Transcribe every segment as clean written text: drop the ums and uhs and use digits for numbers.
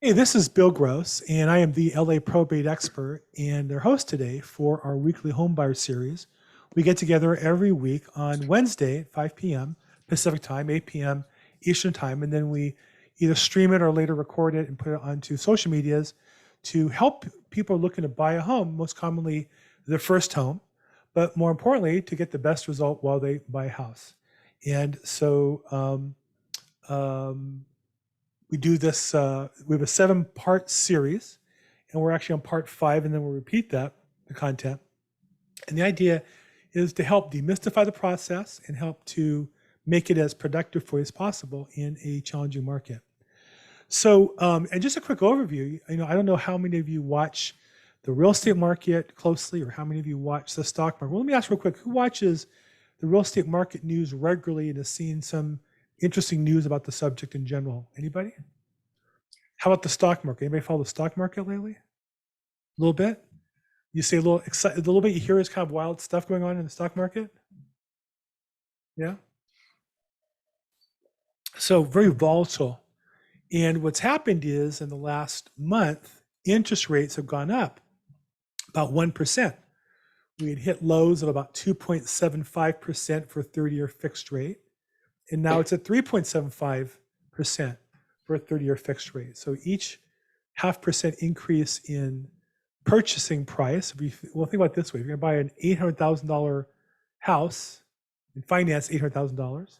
Hey, this is Bill Gross, and I am the LA probate expert and their host today for our weekly homebuyer series. We get together every week on Wednesday at 5 p.m. Pacific time, 8 p.m. Eastern time, and then we either stream it or later record it and put it onto social medias to help people looking to buy a home, most commonly their first home, but more importantly, to get the best result while they buy a house. And so we do this, we have a 7-part series, and we're actually on part 5, and then we'll repeat the content. And the idea is to help demystify the process and help to make it as productive for you as possible in a challenging market. So, and just a quick overview, I don't know how many of you watch the real estate market closely or how many of you watch the stock market. Well, let me ask real quick, who watches the real estate market news regularly and has seen some interesting news about the subject in general? Anybody? How about the stock market? Anybody follow the stock market lately? A little bit? You say a little bit, you hear is kind of wild stuff going on in the stock market? Yeah? So very volatile. And what's happened is in the last month, interest rates have gone up about 1%. We had hit lows of about 2.75% for a 30-year fixed rate. And now it's at 3.75% for a 30-year fixed rate. So each 0.5% increase in purchasing price, well, think about it this way. If you're going to buy an $800,000 house and finance $800,000,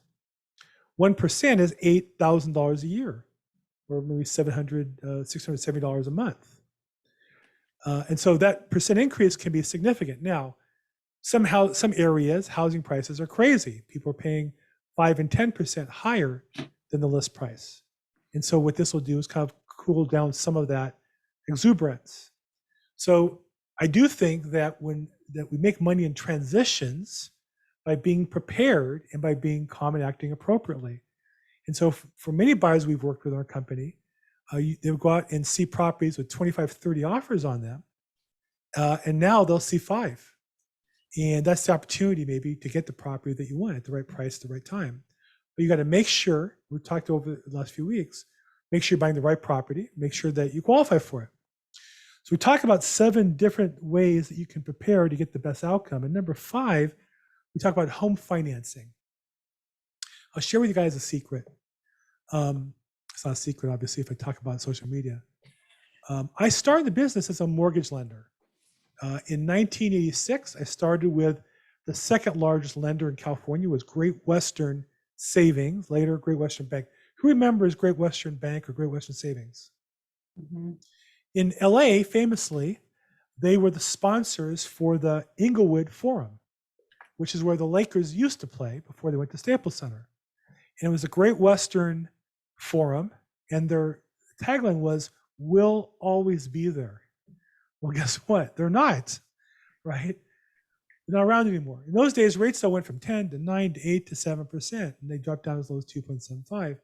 1% is $8,000 a year, or maybe $670 a month. And so that percent increase can be significant. Now, some areas, housing prices are crazy. People are paying 5 and 10% higher than the list price. And so what this will do is kind of cool down some of that exuberance. So I do think that we make money in transitions by being prepared and by being calm and acting appropriately. And so for many buyers we've worked with in our company, they'll go out and see properties with 25, 30 offers on them. And now they'll see 5. And that's the opportunity maybe to get the property that you want at the right price at the right time. But you got to make sure, we've talked over the last few weeks, make sure you're buying the right property, make sure that you qualify for it. So we talk about 7 different ways that you can prepare to get the best outcome. And number 5, we talk about home financing. I'll share with you guys a secret. It's not a secret, obviously, if I talk about it on social media. I started the business as a mortgage lender. In 1986, I started with the second largest lender in California, was Great Western Savings, later Great Western Bank. Who remembers Great Western Bank or Great Western Savings? Mm-hmm. In LA, famously, they were the sponsors for the Inglewood Forum, which is where the Lakers used to play before they went to Staples Center. And it was a Great Western Forum, and their tagline was, "We'll always be there." Well, guess what? They're not, right? They're not around anymore. In those days, rates still went from 10 to 9 to 8 to 7%, and they dropped down as low as 2.75.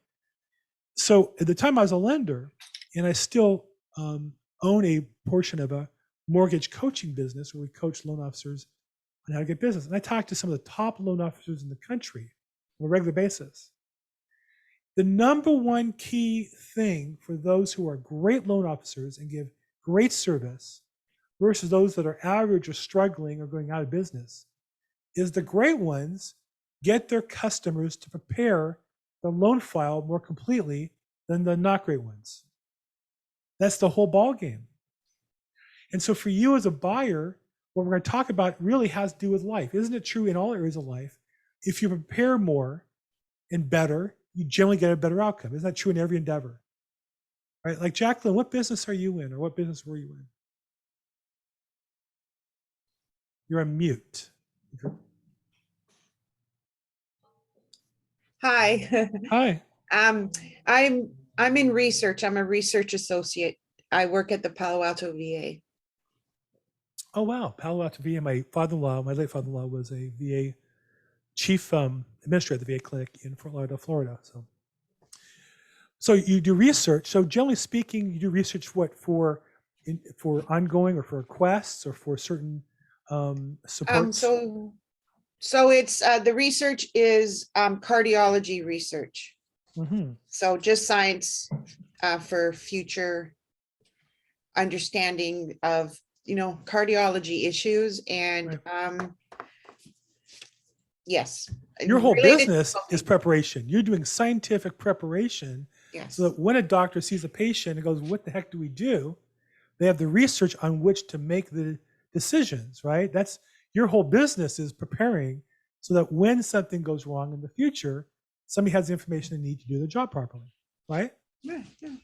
So at the time I was a lender, and I still own a portion of a mortgage coaching business where we coach loan officers on how to get business. And I talked to some of the top loan officers in the country on a regular basis. The number one key thing for those who are great loan officers and give great service versus those that are average or struggling or going out of business is the great ones get their customers to prepare the loan file more completely than the not great ones. That's the whole ball game. And so for you as a buyer, what we're going to talk about really has to do with life. Isn't it true in all areas of life? If you prepare more and better, you generally get a better outcome. Isn't that true in every endeavor? Right? Like Jacqueline, what business are you in, or what business were you in? You're on mute. Hi. Hi. I'm in research. I'm a research associate. I work at the Palo Alto VA. Oh wow, Palo Alto VA. My late father-in-law, was a VA chief administrator at the VA clinic in Fort Lauderdale, Florida. So you do research. So generally speaking, you do research for ongoing or for requests or for certain support. So it's the research is cardiology research. Mhm. So just science for future understanding of, cardiology issues and Right. yes. Your whole Related to business is coding. preparation. You're doing scientific preparation so Yes. that when a doctor sees a patient and goes, what the heck do we do? They have the research on which to make the decisions, right? That's your whole business is preparing so that when something goes wrong in the future, somebody has the information they need to do their job properly, right? Yeah, yeah.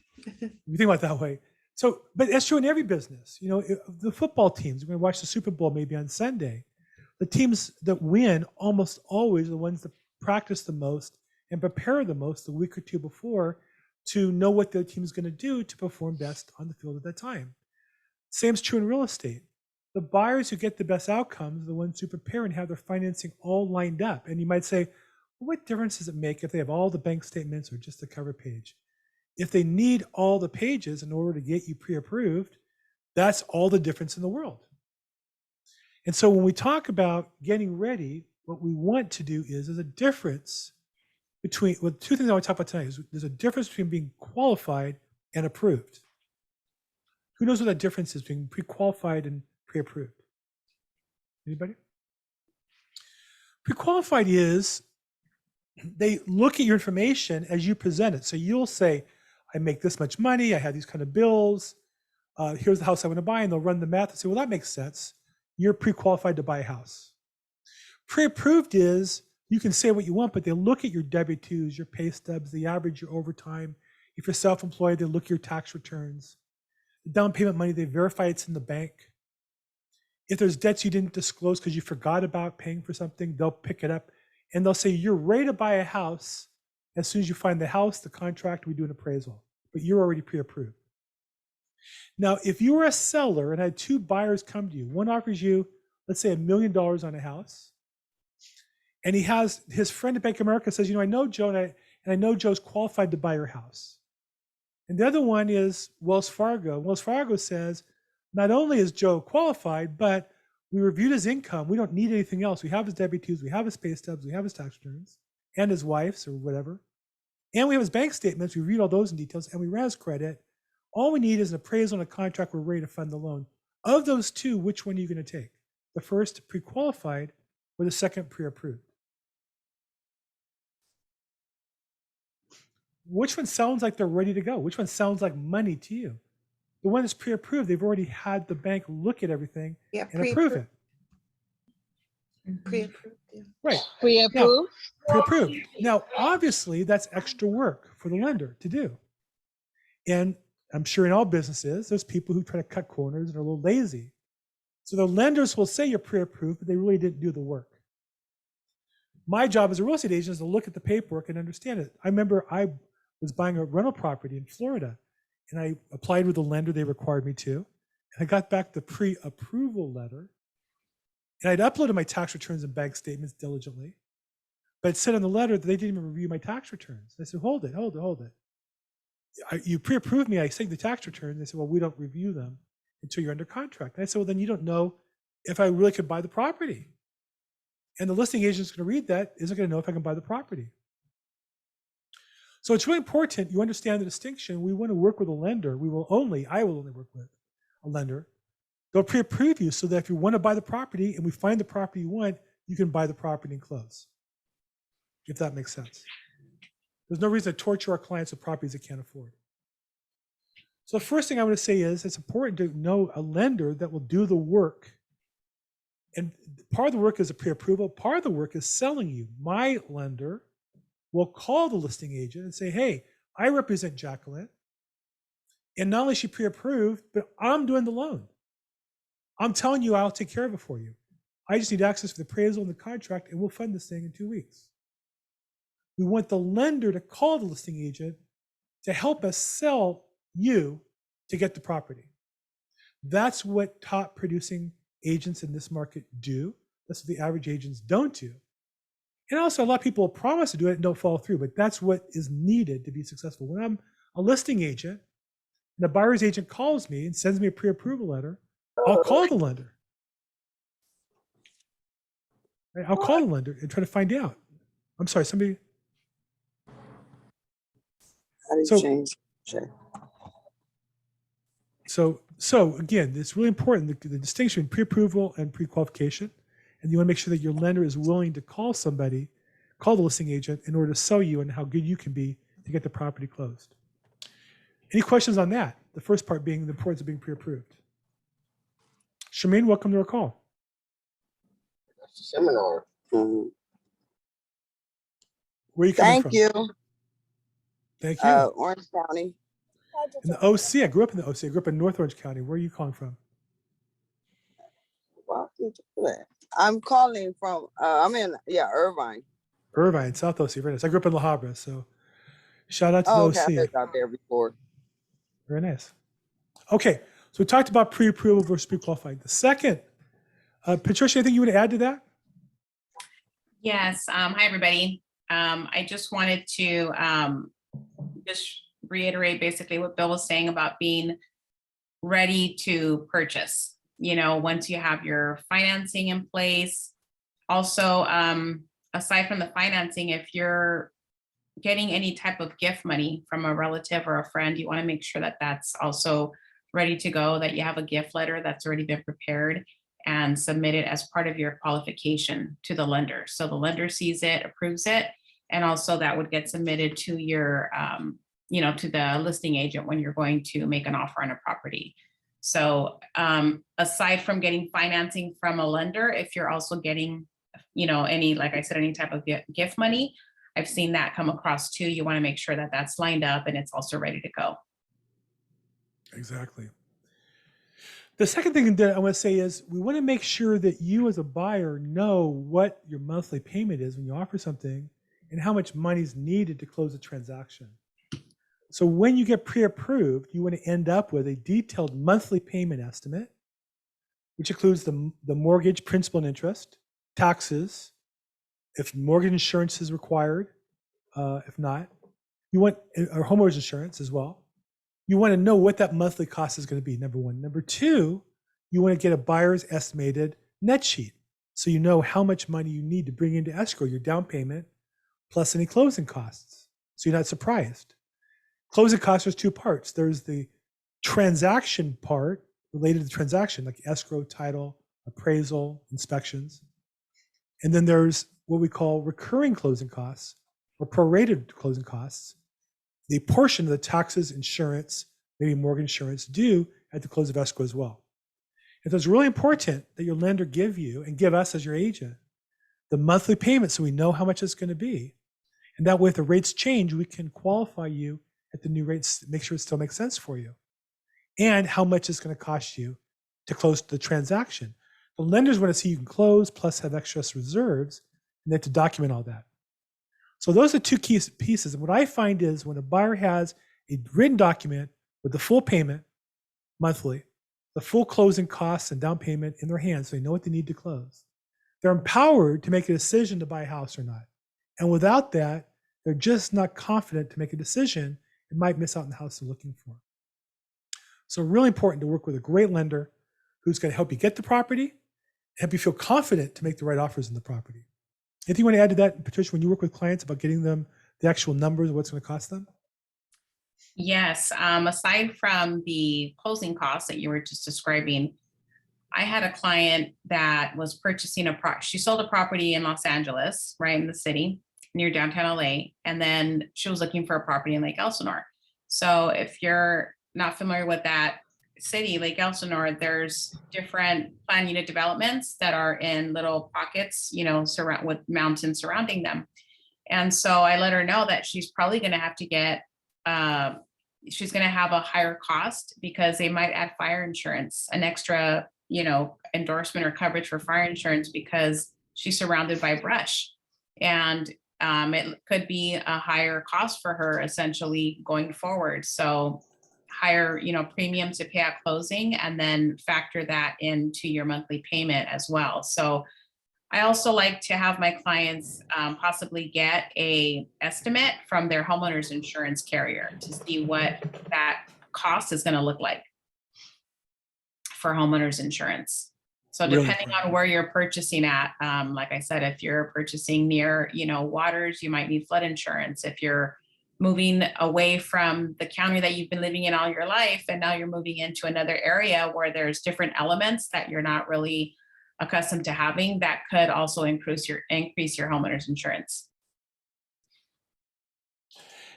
You think about it that way. So, but that's true in every business. The football teams, we're going to watch the Super Bowl maybe on Sunday. The teams that win almost always are the ones that practice the most and prepare the most the week or two before to know what their team is going to do to perform best on the field at that time. Same's true in real estate. The buyers who get the best outcomes are the ones who prepare and have their financing all lined up. And you might say, well, what difference does it make if they have all the bank statements or just the cover page? If they need all the pages in order to get you pre-approved, that's all the difference in the world. And so when we talk about getting ready, what we want to do is there's a difference between, well, two things I want to talk about tonight is there's a difference between being qualified and approved. Who knows what that difference is between pre-qualified and pre-approved? Anybody? Pre-qualified is they look at your information as you present it. So you'll say, I make this much money, I have these kind of bills, here's the house I want to buy, and they'll run the math and say, well, that makes sense. You're pre-qualified to buy a house. Pre-approved is you can say what you want, but they look at your W-2s, your pay stubs, the average, your overtime. If you're self-employed, they look at your tax returns. The down payment money, they verify it's in the bank. If there's debts you didn't disclose because you forgot about paying for something, they'll pick it up and they'll say, you're ready to buy a house. As soon as you find the house, the contract, we do an appraisal, but you're already pre-approved. Now, if you were a seller and had two buyers come to you, one offers you, let's say $1 million on a house, and he has his friend at Bank of America says, I know Joe, and I know Joe's qualified to buy your house. And the other one is Wells Fargo. Wells Fargo says, not only is Joe qualified, but we reviewed his income. We don't need anything else. We have his W-2s, we have his pay stubs, we have his tax returns, and his wife's or whatever. And we have his bank statements. We reviewed all those in details, and we ran his credit. All we need is an appraisal and a contract. We're ready to fund the loan. Of those two, which one are you going to take? The first, pre-qualified, or the second, pre-approved? Which one sounds like they're ready to go? Which one sounds like money to you? The one that's pre-approved, they've already had the bank look at everything Yeah, and approve it. pre-approved. Yeah. Right. Now, Pre-approved? pre-approved. Now, obviously, that's extra work for the lender to do. And I'm sure in all businesses, there's people who try to cut corners and are a little lazy. So the lenders will say you're pre-approved, but they really didn't do the work. My job as a real estate agent is to look at the paperwork and understand it. I remember I was buying a rental property in Florida, and I applied with the lender they required me to. And I got back the pre-approval letter, and I'd uploaded my tax returns and bank statements diligently, but it said on the letter that they didn't even review my tax returns. I said, hold it. You pre-approved me. I sent the tax returns. They said, well, we don't review them until you're under contract. And I said, well, then you don't know if I really could buy the property. And the listing agent's going to read that, isn't going to know if I can buy the property. So it's really important you understand the distinction. We want to work with a lender. I will only work with a lender. They'll pre-approve you so that if you want to buy the property and we find the property you want, you can buy the property and close. If that makes sense. There's no reason to torture our clients with properties they can't afford. So the first thing I want to say is it's important to know a lender that will do the work. And part of the work is a pre-approval. Part of the work is selling you. My lender will call the listing agent and say, hey, I represent Jacqueline. And not only is she pre-approved, but I'm doing the loan. I'm telling you I'll take care of it for you. I just need access to the appraisal and the contract, and we'll fund this thing in 2 weeks. We want the lender to call the listing agent to help us sell you to get the property. That's what top producing agents in this market do. That's what the average agents don't do. And also a lot of people promise to do it and don't follow through, but that's what is needed to be successful. When I'm a listing agent and a buyer's agent calls me and sends me a pre-approval letter, I'll call the lender. Right? I'll call the lender and try to find out. I'm sorry, somebody. How do you So, change? Check. so again, it's really important, the distinction between pre-approval and pre-qualification. And you want to make sure that your lender is willing to call somebody, call the listing agent in order to sell you and how good you can be to get the property closed. Any questions on that? The first part being the importance of being pre-approved. Charmaine, welcome to our call. That's the seminar. Mhm. Where are you coming Thank from? you. Thank you. Orange County. In the OC, I grew up in the OC. I grew up in North Orange County. Where are you calling from? Wow, you do that. I'm calling from, I'm in, Irvine. Irvine, South OC. Very nice. I grew up in La Habra, so shout out to Oh, the okay, I've OC. been out there before. Very nice. Okay, so we talked about pre-approval versus pre-qualified. The second, Patricia, anything you want to add to that? Yes. Hi, everybody. I just wanted to just reiterate basically what Bill was saying about being ready to purchase, once you have your financing in place. Also, aside from the financing, if you're getting any type of gift money from a relative or a friend, you want to make sure that that's also ready to go, that you have a gift letter that's already been prepared and submitted as part of your qualification to the lender. So the lender sees it, approves it, and also that would get submitted to your, to the listing agent when you're going to make an offer on a property. So aside from getting financing from a lender, if you're also getting, any, like I said, any type of gift money, I've seen that come across too. You want to make sure that that's lined up and it's also ready to go. Exactly. The second thing that I want to say is we want to make sure that you as a buyer know what your monthly payment is when you offer something and how much money is needed to close a transaction. So when you get pre-approved, you want to end up with a detailed monthly payment estimate, which includes the mortgage principal and interest, taxes, if mortgage insurance is required, if not, you want or homeowners insurance as well. You want to know what that monthly cost is going to be, number one. Number two, you want to get a buyer's estimated net sheet. So you know how much money you need to bring into escrow, your down payment, plus any closing costs. So you're not surprised. Closing costs, there's two parts. There's the transaction part related to the transaction, like escrow, title, appraisal, inspections. And then there's what we call recurring closing costs or prorated closing costs, the portion of the taxes, insurance, maybe mortgage insurance due at the close of escrow as well. And so it's really important that your lender give you and give us as your agent the monthly payment so we know how much it's going to be. And that way, if the rates change, we can qualify you at the new rates, make sure it still makes sense for you. And how much it's going to cost you to close the transaction. The lenders want to see you can close plus have excess reserves, and they have to document all that. So those are two key pieces. And what I find is when a buyer has a written document with the full payment monthly, the full closing costs and down payment in their hands, so they know what they need to close, they're empowered to make a decision to buy a house or not. And without that, they're just not confident to make a decision and might miss out on the house they're looking for. So really important to work with a great lender who's going to help you get the property, help you feel confident to make the right offers in the property. Anything you want to add to that, Patricia, when you work with clients about getting them the actual numbers of what's going to cost them? Yes. Aside from the closing costs that you were just describing, I had a client that was purchasing she sold a property in Los Angeles, right in the city near downtown LA. And then she was looking for a property in Lake Elsinore. So if you're not familiar with that city, Lake Elsinore, there's different planned unit developments that are in little pockets, with mountains surrounding them. And so I let her know that she's probably going to have to get, she's going to have a higher cost because they might add fire insurance, an extra, endorsement or coverage for fire insurance because she's surrounded by brush. And it could be a higher cost for her essentially going forward. So higher, premium to pay at closing and then factor that into your monthly payment as well. So I also like to have my clients possibly get a estimate from their homeowners insurance carrier to see what that cost is going to look like for homeowners insurance. So depending on where you're purchasing at, like I said, if you're purchasing near, waters, you might need flood insurance. If you're moving away from the county that you've been living in all your life, and now you're moving into another area where there's different elements that you're not really accustomed to having, that could also increase your homeowner's insurance.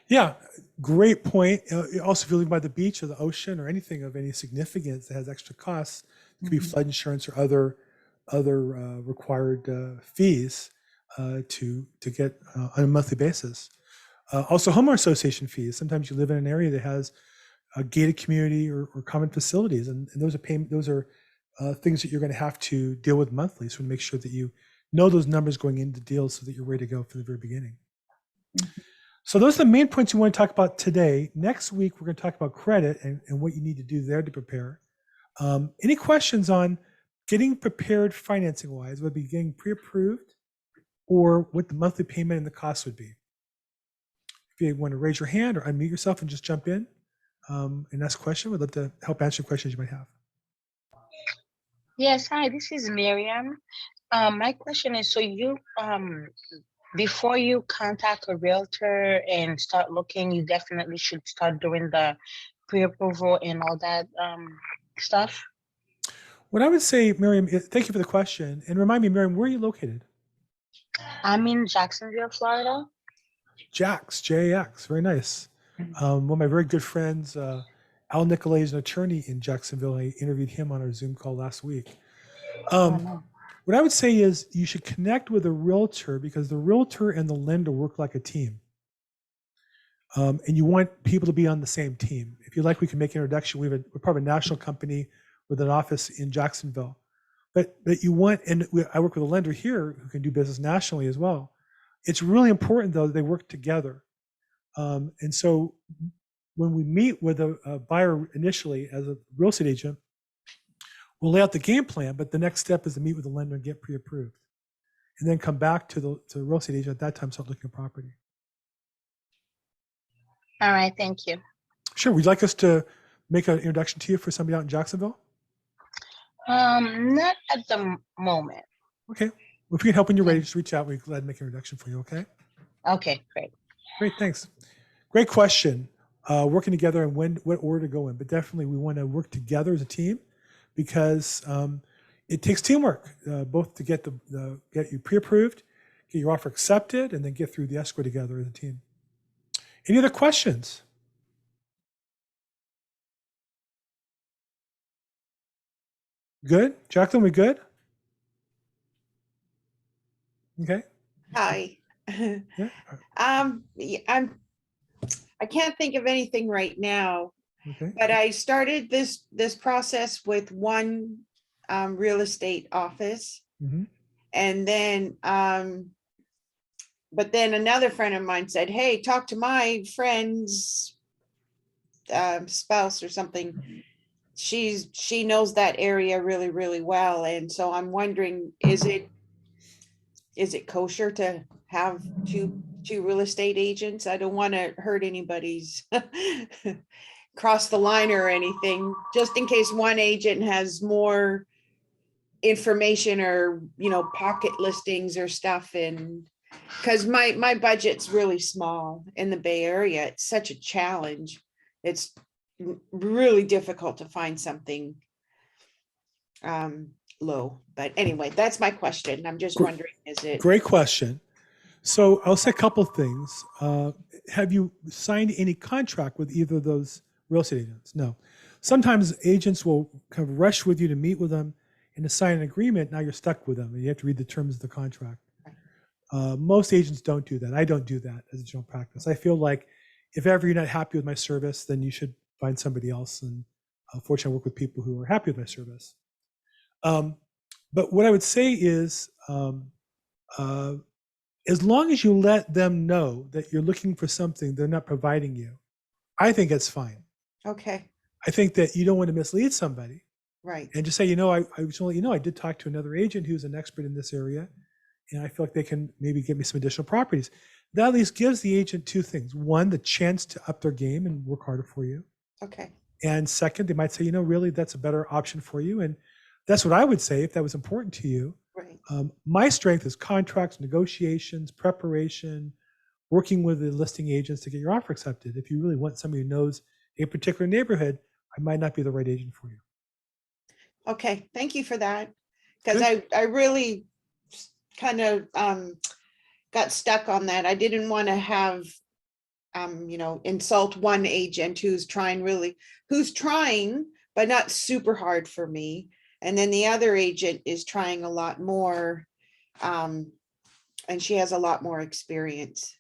Yeah, great point. Also, if you live by the beach or the ocean or anything of any significance that has extra costs, it could be flood insurance or other required fees to get on a monthly basis. Also, homeowner association fees. Sometimes you live in an area that has a gated community or common facilities, and those are things that you're going to have to deal with monthly. So to make sure that you know those numbers going into deals so that you're ready to go from the very beginning. So those are the main points we want to talk about today. Next week, we're going to talk about credit and what you need to do there to prepare. Any questions on getting prepared financing wise, whether it be getting pre-approved or what the monthly payment and the cost would be? If you want to raise your hand or unmute yourself and just jump in and ask a question, we'd love to help answer questions you might have. Yes, hi, this is Miriam. My question is, so you, before you contact a realtor and start looking, you definitely should start doing the pre-approval and all that stuff? What I would say, Miriam, thank you for the question. And remind me, Miriam, where are you located? I'm in Jacksonville, Florida. Jax, J-A-X, very nice. One of my very good friends, Al Nicolay, is an attorney in Jacksonville. I interviewed him on our Zoom call last week. What I would say is you should connect with a realtor because the realtor and the lender work like a team. And you want people to be on the same team. If you like, we can make an introduction. We're part of a national company with an office in Jacksonville. But you want, and I work with a lender here who can do business nationally as well. It's really important, though, that they work together. And so when we meet with a buyer initially as a real estate agent, we'll lay out the game plan, but the next step is to meet with the lender and get pre-approved. And then come back to the real estate agent at that time, start looking at property. All right, thank you. Sure. Would you like us to make an introduction to you for somebody out in Jacksonville? Not at the moment. Okay. Well, if we can help when you're ready, just reach out. We're glad to make an introduction for you, okay? Okay, great. Great, thanks. Great question. Working together and what order to go in. But definitely we want to work together as a team because it takes teamwork, both to get you pre-approved, get your offer accepted, and then get through the escrow together as a team. Any other questions? Good? Jacqueline, we good? Okay. Hi. Yeah. I can't think of anything right now, Okay. but I started this process with one real estate office, Mm-hmm. and then but then another friend of mine said, "Hey, talk to my friend's spouse or something. She knows that area really, really well." And so I'm wondering, is it kosher to have two real estate agents? I don't want to hurt anybody's cross the line or anything, just in case one agent has more information or, pocket listings or stuff. And because my budget's really small in the Bay Area, it's such a challenge. It's really difficult to find something low. But anyway, that's my question. I'm just wondering, is it? Great question. So I'll say a couple of things. Have you signed any contract with either of those real estate agents? No. Sometimes agents will kind of rush with you to meet with them and to sign an agreement. Now you're stuck with them and you have to read the terms of the contract. Most agents don't do that. I don't do that as a general practice. I feel like if ever you're not happy with my service, then you should find somebody else. And fortunately, I work with people who are happy with my service. But what I would say is, as long as you let them know that you're looking for something they're not providing you, I think it's fine. Okay, I think that you don't want to mislead somebody right. and just say, I just want to let you know, I did talk to another agent who's an expert in this area, and I feel like they can maybe give me some additional properties. That at least gives the agent two things. One, the chance to up their game and work harder for you. Okay, And second, they might say, really, that's a better option for you. And that's what I would say if that was important to you. right. My strength is contracts, negotiations, preparation, working with the listing agents to get your offer accepted. If you really want somebody who knows a particular neighborhood, I might not be the right agent for you. Okay, thank you for that. Because Good. I really kind of got stuck on that. I didn't want to have, insult one agent who's trying, but not super hard for me. And then the other agent is trying a lot more. And she has a lot more experience,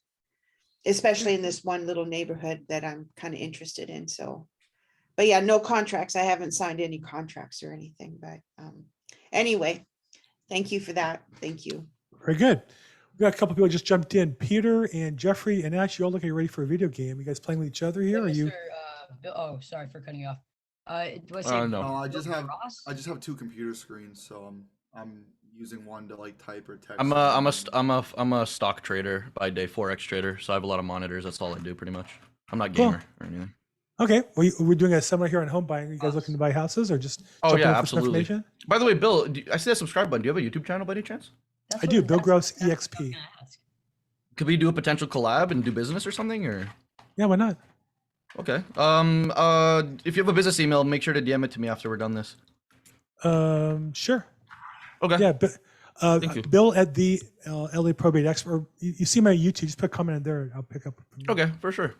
especially in this one little neighborhood that I'm kind of interested in. So, but yeah, no contracts. I haven't signed any contracts or anything, but anyway, thank you for that. Thank you. Very good. We got a couple people just jumped in. Peter and Jeffrey and Ash, you all look like you're ready for a video game. You guys playing with each other here? Or are you? Bill, oh, sorry for cutting you off. Do I say No. No, I Bill just have Ross? two computer screens, so I'm using one to like type or text. I'm a stock trader by day, forex trader. So I have a lot of monitors. That's all I do pretty much. I'm not gamer or anything. Okay. We're doing a seminar here on home buying. Are you guys looking to buy houses or just? Oh jumping yeah, in for some absolutely. information? By the way, Bill, I see that subscribe button. Do you have a YouTube channel by any chance? That's I what- do. Bill that's- Gross that's what I was EXP. gonna ask. Could we do a potential collab and do business or something? Or Yeah, why not? okay. If you have a business email, make sure to DM it to me after we're done this. Sure. Okay. Yeah, but Thank you. Bill at the LA Probate Expert. You see my YouTube? Just put a comment in there. I'll pick up. From there. Okay, for sure.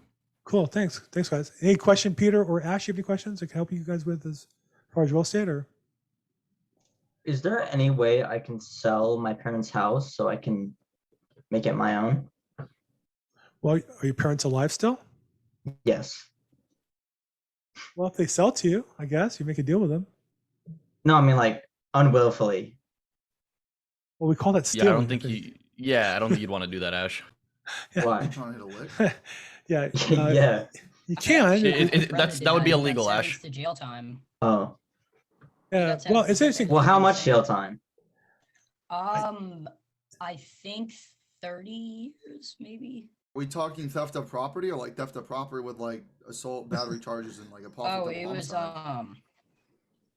Cool. Thanks, guys. Any question, Peter or Ash? You have any questions I can help you guys with as far as real estate or? Is there any way I can sell my parents' house so I can make it my own? Well, are your parents alive still? Yes. Well, if they sell to you, I guess you make a deal with them. No, I mean like unwillfully. Well, we call that Yeah, stealing. I don't think you. Yeah, I don't think you'd want to do that, Ash. Why? Trying to hit a lick. Yeah, Yeah. you can. That would be illegal, Got Ash. sentenced to jail time. Oh. Yeah. Well, it's interesting. Well, how much jail time? I think 30 years, maybe. Are we talking theft of property or like theft of property with like assault, battery charges, and like a possible Oh, it was homicide?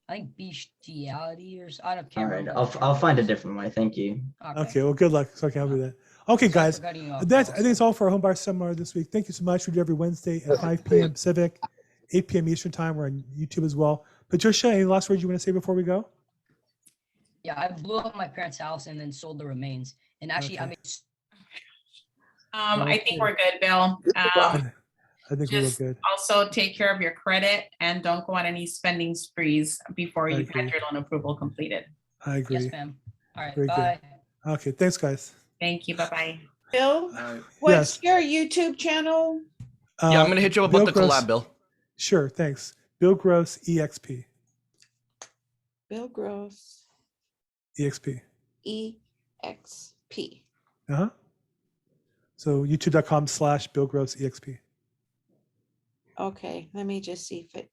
I think bestiality or I don't All can't right, remember. I'll find a different way. Thank you. Okay. Well, good luck. So I can help you with that. Okay, Sorry guys. for cutting you off, I think Bill. it's all for our home buyer seminar this week. Thank you so much. We do every Wednesday at 5 p.m. Pacific, 8 p.m. Eastern time. We're on YouTube as well. Patricia, any last words you want to say before we go? Yeah, I blew up my parents' house and then sold the remains. And actually, I Okay. mean, I think we're good, Bill. I think we look Just good. also take care of your credit and don't go on any spending sprees before I you've had agree. your loan approval completed. I agree. yes, ma'am. All right, Very good. bye. Okay. Thanks, guys. Thank you. Bye-bye. Bill, Alright. what's your YouTube channel? Yeah, I'm gonna hit you up with the Gross- collab, Bill. Sure. Thanks. Bill Gross EXP. Bill Gross, EXP. EXP. Uh-huh. So youtube.com/Bill Gross EXP. Okay, let me just see if it.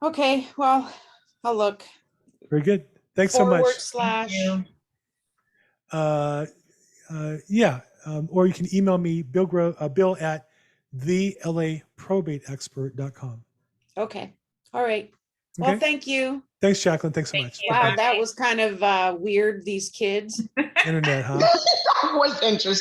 Okay, well, I'll look. Very good. Thanks so much. Forward Thank slash. you. Yeah. Or you can email me, Bill at thelaprobateexpert.com. Okay, all right. Well, Okay. thank you. Thanks, Jacqueline. Thanks so Thank much. you. Bye-bye. Wow, that was kind of weird, these kids. Internet, huh? That was interesting.